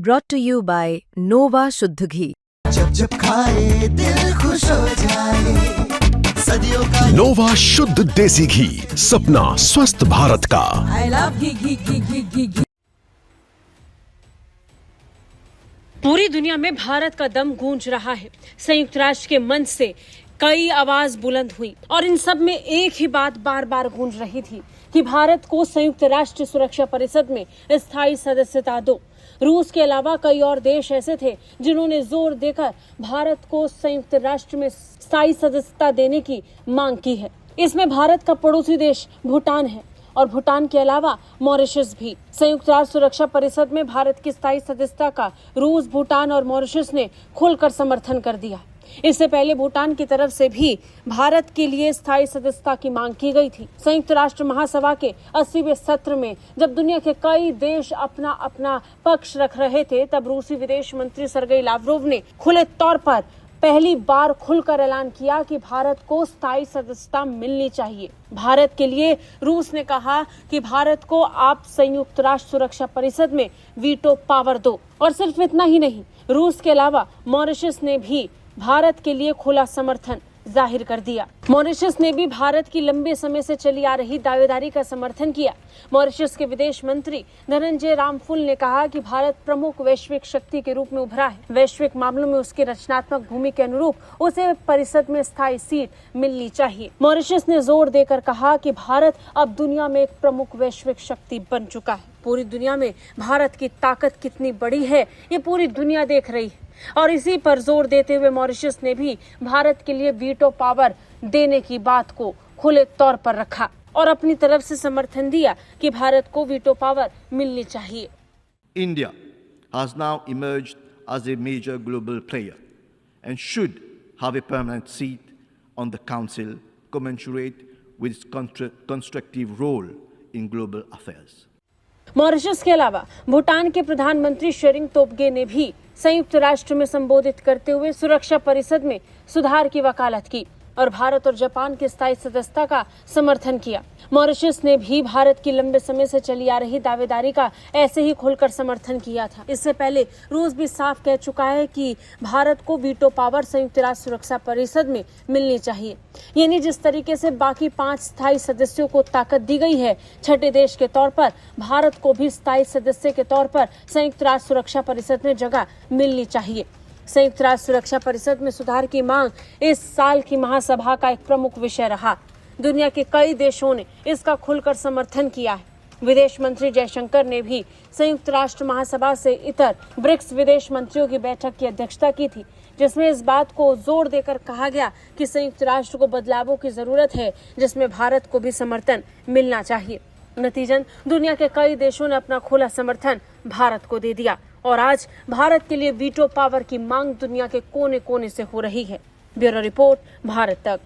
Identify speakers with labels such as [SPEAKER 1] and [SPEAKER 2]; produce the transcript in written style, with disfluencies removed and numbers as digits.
[SPEAKER 1] brought to you by Nova शुद्ध घी।
[SPEAKER 2] जब जब खाए दिल खुश हो जाए, सदियों का
[SPEAKER 3] नोवा शुद्ध देसी घी, सपना स्वस्थ भारत का।
[SPEAKER 4] I love घी। पूरी दुनिया में भारत का दम गूंज रहा है। संयुक्त राष्ट्र के मंच से कई आवाज बुलंद हुई और इन सब में एक ही बात बार बार गूंज रही थी कि भारत को संयुक्त राष्ट्र सुरक्षा परिषद में स्थायी सदस्यता दो। रूस के अलावा कई और देश ऐसे थे जिन्होंने जोर देकर भारत को संयुक्त राष्ट्र में स्थायी सदस्यता देने की मांग की है। इसमें भारत का पड़ोसी देश भूटान है और भूटान के अलावा मॉरिशस भी। संयुक्त राष्ट्र सुरक्षा परिषद में भारत की स्थायी सदस्यता का रूस, भूटान और मॉरिशस ने खुलकर समर्थन कर दिया। इससे पहले भूटान की तरफ से भी भारत के लिए स्थायी सदस्यता की मांग की गई थी। संयुक्त राष्ट्र महासभा के 80वें सत्र में जब दुनिया के कई देश अपना अपना पक्ष रख रहे थे, तब रूसी विदेश मंत्री सर्गेई लावरोव ने खुले तौर पर पहली बार खुलकर ऐलान किया कि भारत को स्थायी सदस्यता मिलनी चाहिए। भारत के लिए रूस ने कहा कि भारत को आप संयुक्त राष्ट्र सुरक्षा परिषद में वीटो पावर दो। और सिर्फ इतना ही नहीं, रूस के अलावा मॉरिशस ने भी भारत के लिए खुला समर्थन जाहिर कर दिया। मॉरिशस ने भी भारत की लंबे समय से चली आ रही दावेदारी का समर्थन किया। मॉरिशस के विदेश मंत्री धनंजय रामफुल ने कहा कि भारत प्रमुख वैश्विक शक्ति के रूप में उभरा है। वैश्विक मामलों में उसकी रचनात्मक भूमि के अनुरूप उसे परिषद में स्थायी सीट मिलनी चाहिए। मॉरिशस ने जोर देकर कहा कि भारत अब दुनिया में एक प्रमुख वैश्विक शक्ति बन चुका है। पूरी दुनिया में भारत की ताकत कितनी बड़ी है, ये पूरी दुनिया देख रही है। और इसी पर जोर देते हुए मॉरिशस ने भी भारत के लिए वीटो पावर देने की बात को खुले तौर पर रखा और अपनी तरफ से समर्थन दिया कि भारत को वीटो पावर मिलनी चाहिए।
[SPEAKER 5] India has now emerged as a major global player and should have a permanent seat on the council commensurate with its constructive role in global affairs.
[SPEAKER 4] Mauritius के अलावा भूटान के प्रधानमंत्री शेरिंग तोब्गे ने भी संयुक्त राष्ट्र में संबोधित करते हुए सुरक्षा परिषद में सुधार की वकालत की और भारत और जापान की स्थायी सदस्यता का समर्थन किया। मॉरिशस ने भी भारत की लंबे समय से चली आ रही दावेदारी का ऐसे ही खुलकर समर्थन किया था। इससे पहले रूस भी साफ कह चुका है कि भारत को वीटो पावर संयुक्त राष्ट्र सुरक्षा परिषद में मिलनी चाहिए। यानी जिस तरीके से बाकी 5 स्थायी सदस्यों को ताकत दी गई है, छठे देश के तौर पर भारत को भी स्थायी सदस्य के तौर पर संयुक्त राष्ट्र सुरक्षा परिषद में जगह मिलनी चाहिए। संयुक्त राष्ट्र सुरक्षा परिषद में सुधार की मांग इस साल की महासभा का एक प्रमुख विषय रहा। दुनिया के कई देशों ने इसका खुलकर समर्थन किया है। विदेश मंत्री जयशंकर ने भी संयुक्त राष्ट्र महासभा से इतर ब्रिक्स विदेश मंत्रियों की बैठक की अध्यक्षता की थी, जिसमें इस बात को जोर देकर कहा गया कि संयुक्त राष्ट्र को बदलावों की जरूरत है, जिसमें भारत को भी समर्थन मिलना चाहिए। नतीजन दुनिया के कई देशों ने अपना खुला समर्थन भारत को दे दिया और आज भारत के लिए वीटो पावर की मांग दुनिया के कोने कोने से हो रही है। ब्यूरो रिपोर्ट, भारत तक।